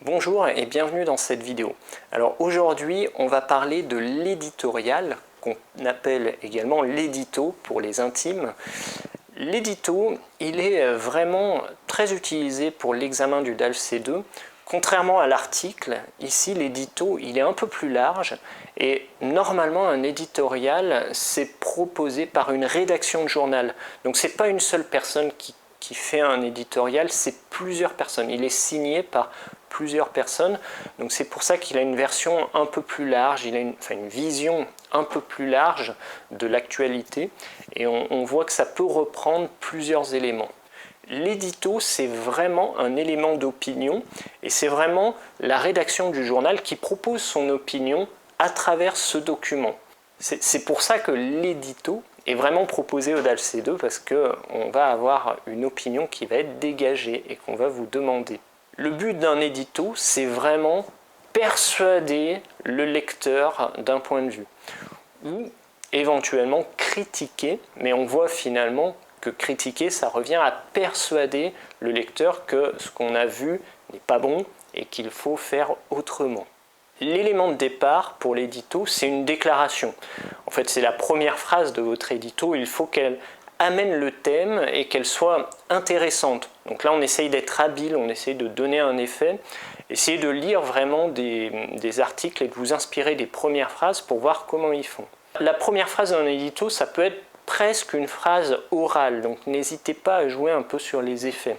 Bonjour et bienvenue dans cette vidéo. Alors aujourd'hui, on va parler de l'éditorial, qu'on appelle également l'édito pour les intimes. L'édito, il est vraiment très utilisé pour l'examen du DALF C2. Contrairement à l'article, ici l'édito, il est un peu plus large et normalement un éditorial, c'est proposé par une rédaction de journal. Donc c'est pas une seule personne qui fait un éditorial, c'est plusieurs personnes. Il est signé par plusieurs personnes, donc c'est pour ça qu'il a une version un peu plus large, il a une vision un peu plus large de l'actualité et on voit que ça peut reprendre plusieurs éléments. L'édito, c'est vraiment un élément d'opinion et c'est vraiment la rédaction du journal qui propose son opinion à travers ce document. C'est pour ça que l'édito est vraiment proposé au DALF C2 parce qu'on va avoir une opinion qui va être dégagée et qu'on va vous demander. Le but d'un édito, c'est vraiment persuader le lecteur d'un point de vue ou éventuellement critiquer, mais on voit finalement que critiquer, ça revient à persuader le lecteur que ce qu'on a vu n'est pas bon et qu'il faut faire autrement. L'élément de départ pour l'édito, c'est une déclaration. En fait, c'est la première phrase de votre édito, il faut qu'elle amène le thème et qu'elle soit intéressante. Donc là, on essaye d'être habile, on essaye de donner un effet. Essayez de lire vraiment des articles et de vous inspirer des premières phrases pour voir comment ils font. La première phrase d'un édito, ça peut être presque une phrase orale, donc n'hésitez pas à jouer un peu sur les effets.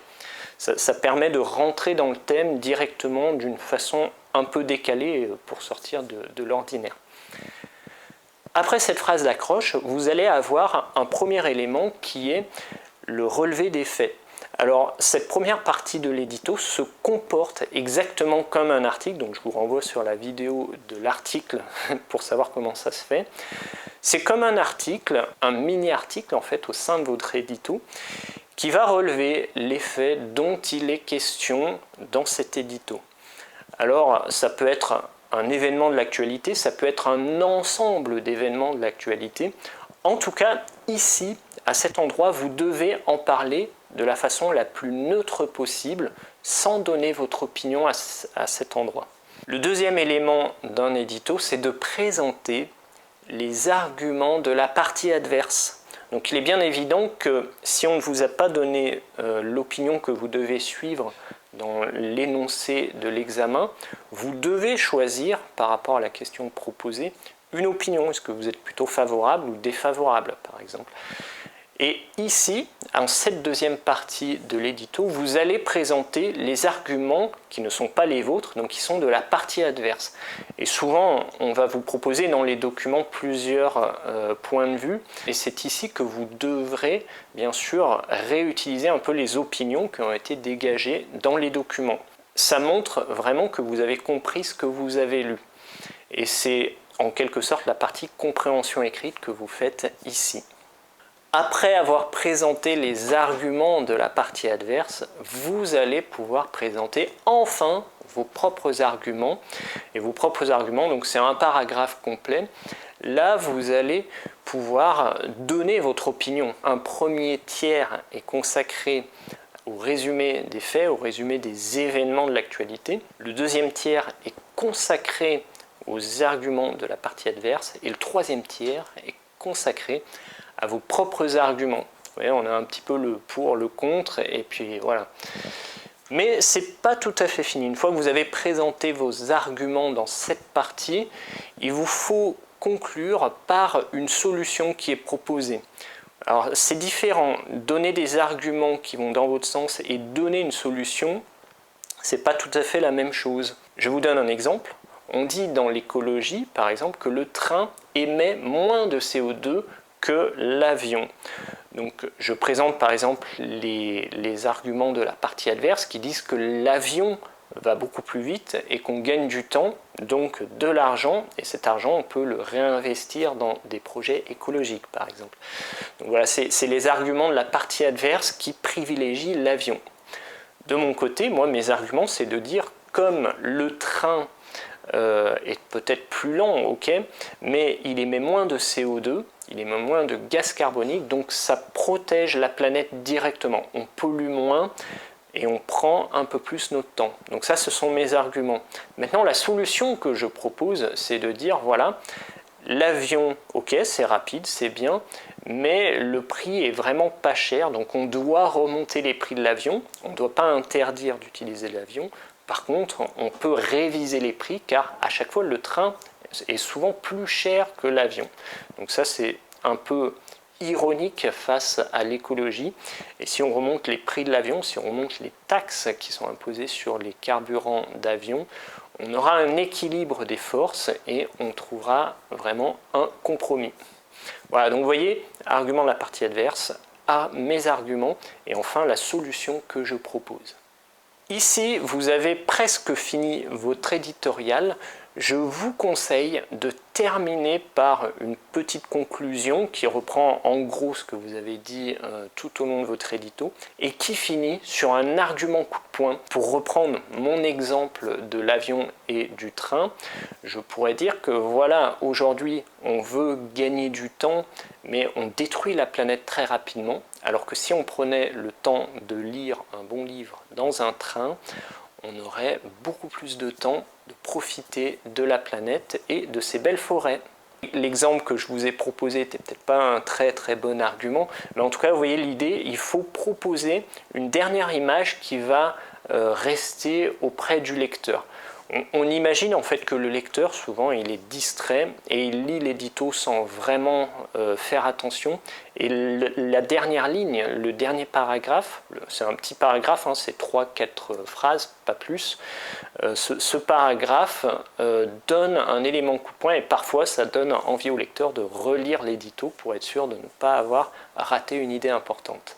Ça permet de rentrer dans le thème directement d'une façon un peu décalée pour sortir de l'ordinaire. Après cette phrase d'accroche, vous allez avoir un premier élément qui est le relevé des faits. Alors cette première partie de l'édito se comporte exactement comme un article, donc je vous renvoie sur la vidéo de l'article pour savoir comment ça se fait. C'est comme un article, un mini-article en fait au sein de votre édito, qui va relever les faits dont il est question dans cet édito. Alors ça peut être un événement de l'actualité, ça peut être un ensemble d'événements de l'actualité. En tout cas, ici, à cet endroit, vous devez en parler de la façon la plus neutre possible, sans donner votre opinion à cet endroit. Le deuxième élément d'un édito, c'est de présenter les arguments de la partie adverse. Donc il est bien évident que si on ne vous a pas donné l'opinion que vous devez suivre dans l'énoncé de l'examen, vous devez choisir, par rapport à la question proposée, une opinion. Est-ce que vous êtes plutôt favorable ou défavorable, par exemple? Et ici, en cette deuxième partie de l'édito, vous allez présenter les arguments qui ne sont pas les vôtres, donc qui sont de la partie adverse. Et souvent, on va vous proposer dans les documents plusieurs points de vue, et c'est ici que vous devrez, bien sûr, réutiliser un peu les opinions qui ont été dégagées dans les documents. Ça montre vraiment que vous avez compris ce que vous avez lu. Et c'est en quelque sorte la partie compréhension écrite que vous faites ici. Après avoir présenté les arguments de la partie adverse, vous allez pouvoir présenter enfin vos propres arguments. Et vos propres arguments, donc c'est un paragraphe complet. Là, vous allez pouvoir donner votre opinion. Un premier tiers est consacré au résumé des faits, au résumé des événements de l'actualité. Le deuxième tiers est consacré aux arguments de la partie adverse. Et le troisième tiers est consacré à vos propres arguments. Vous voyez, on a un petit peu le pour, le contre, et puis voilà. Mais c'est pas tout à fait fini. Une fois que vous avez présenté vos arguments dans cette partie, il vous faut conclure par une solution qui est proposée. Alors c'est différent, donner des arguments qui vont dans votre sens et donner une solution, c'est pas tout à fait la même chose. Je vous donne un exemple. On dit dans l'écologie, par exemple, que le train émet moins de CO2 que l'avion. Donc je présente par exemple les arguments de la partie adverse qui disent que l'avion va beaucoup plus vite et qu'on gagne du temps, donc de l'argent, et cet argent on peut le réinvestir dans des projets écologiques par exemple. Donc voilà, c'est les arguments de la partie adverse qui privilégient l'avion. De mon côté, moi mes arguments c'est de dire comme le train est peut-être plus lent, ok, mais il émet moins de CO2, il émet moins de gaz carbonique, donc ça protège la planète directement. On pollue moins et on prend un peu plus notre temps. Donc ça, ce sont mes arguments. Maintenant, la solution que je propose, c'est de dire, voilà, l'avion, ok, c'est rapide, c'est bien, mais le prix est vraiment pas cher, donc on doit remonter les prix de l'avion, on ne doit pas interdire d'utiliser l'avion. Par contre, on peut réviser les prix, car à chaque fois, le train est souvent plus cher que l'avion. Donc ça, c'est un peu ironique face à l'écologie. Et si on remonte les prix de l'avion, si on remonte les taxes qui sont imposées sur les carburants d'avion, on aura un équilibre des forces et on trouvera vraiment un compromis. Voilà, donc vous voyez, argument de la partie adverse à mes arguments et enfin la solution que je propose. Ici, vous avez presque fini votre éditorial. Je vous conseille de terminer par une petite conclusion qui reprend en gros ce que vous avez dit tout au long de votre édito et qui finit sur un argument coup de poing. Pour reprendre mon exemple de l'avion et du train, je pourrais dire que voilà, aujourd'hui on veut gagner du temps mais on détruit la planète très rapidement, alors que si on prenait le temps de lire un bon livre dans un train, on aurait beaucoup plus de temps de profiter de la planète et de ses belles forêts. L'exemple que je vous ai proposé n'était peut-être pas un très bon argument, mais en tout cas, vous voyez l'idée, il faut proposer une dernière image qui va rester auprès du lecteur. On imagine en fait que le lecteur, souvent, il est distrait et il lit l'édito sans vraiment faire attention. Et la dernière ligne, le dernier paragraphe, c'est un petit paragraphe, hein, c'est 3-4 phrases, pas plus. Ce paragraphe donne un élément coup de poing et parfois ça donne envie au lecteur de relire l'édito pour être sûr de ne pas avoir raté une idée importante.